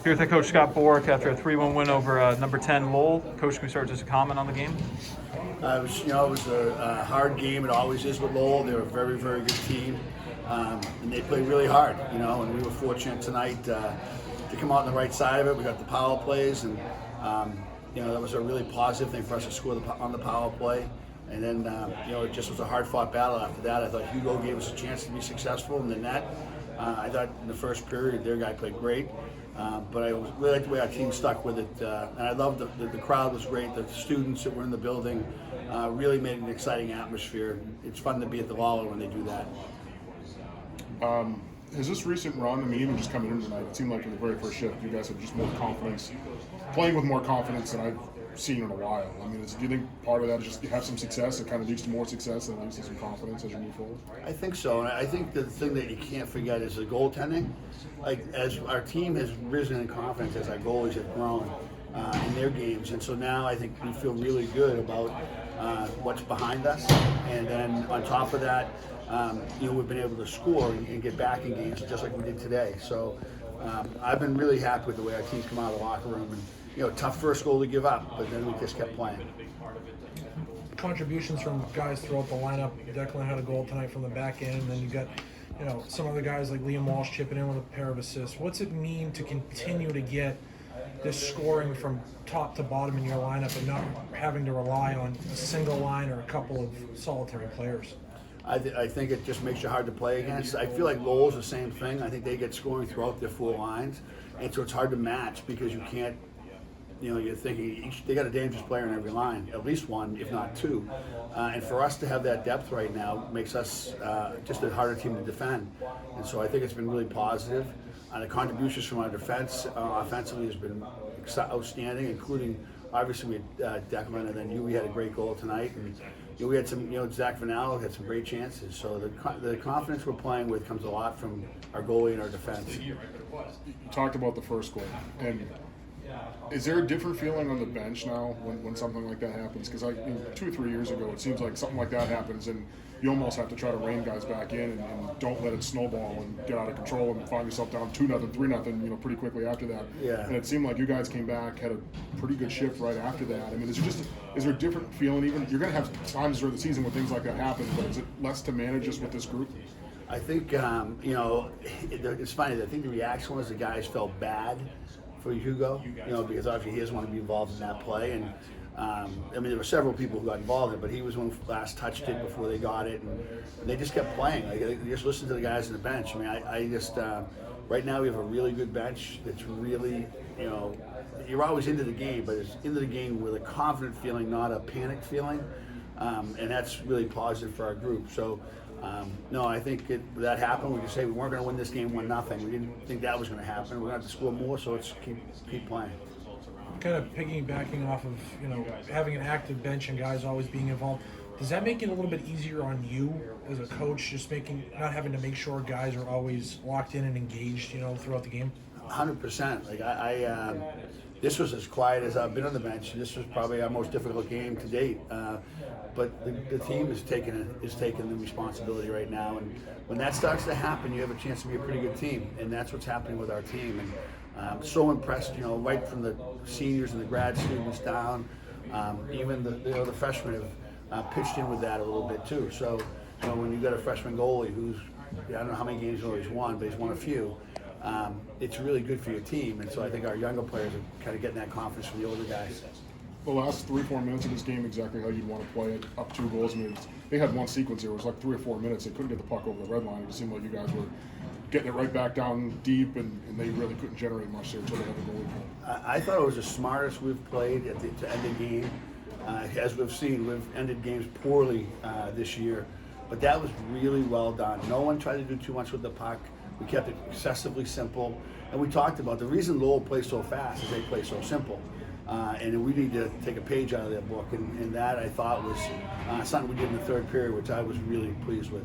Here with head coach Scott Borek after a 3-1 win over number 10 Lowell. Coach, can we start just a comment on the game? It was a hard game. It always is with Lowell. They're a very, very good team, and they play really hard. And we were fortunate tonight to come out on the right side of it. We got the power plays, and that was a really positive thing for us to score on the power play. And then it just was a hard-fought battle after that. I thought Hugo gave us a chance to be successful in the net. I thought in the first period their guy played great. But I really liked the way our team stuck with it, and I loved the crowd was great. The students that were in the building really made an exciting atmosphere. It's fun to be at the Lawler when they do that. Has this recent run, even just coming in tonight, it seemed like in the very first shift, you guys have just more confidence, playing with more confidence than I've seen in a while. Do you think part of that is just you have some success, it kind of leads to more success and leads to some confidence as you move forward? I think so, and I think the thing that you can't forget is the goaltending. Like, as our team has risen in confidence, as our goalies have grown in their games, and so now I think we feel really good about what's behind us, and then on top of that, we've been able to score and get back in games just like we did today. So I've been really happy with the way our team's come out of the locker room, and tough first goal to give up, but then we just kept playing. Contributions from guys throughout the lineup. Declan had a goal tonight from the back end, and then you got some other guys like Liam Walsh chipping in with a pair of assists. What's it mean to continue to get this scoring from top to bottom in your lineup and not having to rely on a single line or a couple of solitary players? I think it just makes you hard to play against. I feel like Lowell's the same thing. I think they get scoring throughout their four lines, and so it's hard to match because you can't. You're thinking they got a dangerous player in every line, at least one, if not two. And for us to have that depth right now makes us just a harder team to defend. And so I think it's been really positive. The contributions from our defense offensively has been outstanding, including obviously we had Declan, and then we had a great goal tonight. And we had some, Zach Vanal had some great chances. So the confidence we're playing with comes a lot from our goalie and our defense. You talked about the first goal, and is there a different feeling on the bench now when something like that happens? Because 2 or 3 years ago, it seems like something like that happens, and you almost have to try to rein guys back in and don't let it snowball and get out of control and find yourself down 2-0, 3-0, pretty quickly after that. Yeah. And it seemed like you guys came back, had a pretty good shift right after that. Is there a different feeling? Even you're going to have times during the season when things like that happen, but is it less to manage just with this group? I think it's funny. I think the reaction was the guys felt bad for Hugo, because obviously he doesn't want to be involved in that play. And there were several people who got involved in it, but he was one who last touched it before they got it, and they just kept playing. They just listened to the guys on the bench. I just right now we have a really good bench that's really, you're always into the game, but it's into the game with a confident feeling, not a panicked feeling, and that's really positive for our group. So. No, I think that happened. We could say we weren't going to win this game 1-0. We didn't think that was going to happen. We're going to have to score more, so let's keep playing. Kind of piggybacking off of having an active bench and guys always being involved. Does that make it a little bit easier on you as a coach, just not having to make sure guys are always locked in and engaged, throughout the game? 100%. This was as quiet as I've been on the bench. This was probably our most difficult game to date. But the team is taking the responsibility right now, and when that starts to happen, you have a chance to be a pretty good team, and that's what's happening with our team. And I'm so impressed, right from the seniors and the grad students down, even the freshmen have pitched in with that a little bit too. So when you got a freshman goalie who's I don't know how many games he's won, but he's won a few. It's really good for your team, and so I think our younger players are kind of getting that confidence from the older guys. The last 3-4 minutes of this game, exactly how you'd want to play it, up 2 goals. They had one sequence here. It was like 3 or 4 minutes. They couldn't get the puck over the red line. It just seemed like you guys were getting it right back down deep, and they really couldn't generate much there until they had the goalie. I thought it was the smartest we've played to end the game. As we've seen, we've ended games poorly this year, but that was really well done. No one tried to do too much with the puck. We kept it excessively simple, and we talked about the reason Lowell plays so fast is they play so simple. And we need to take a page out of their book, and that I thought was something we did in the third period, which I was really pleased with.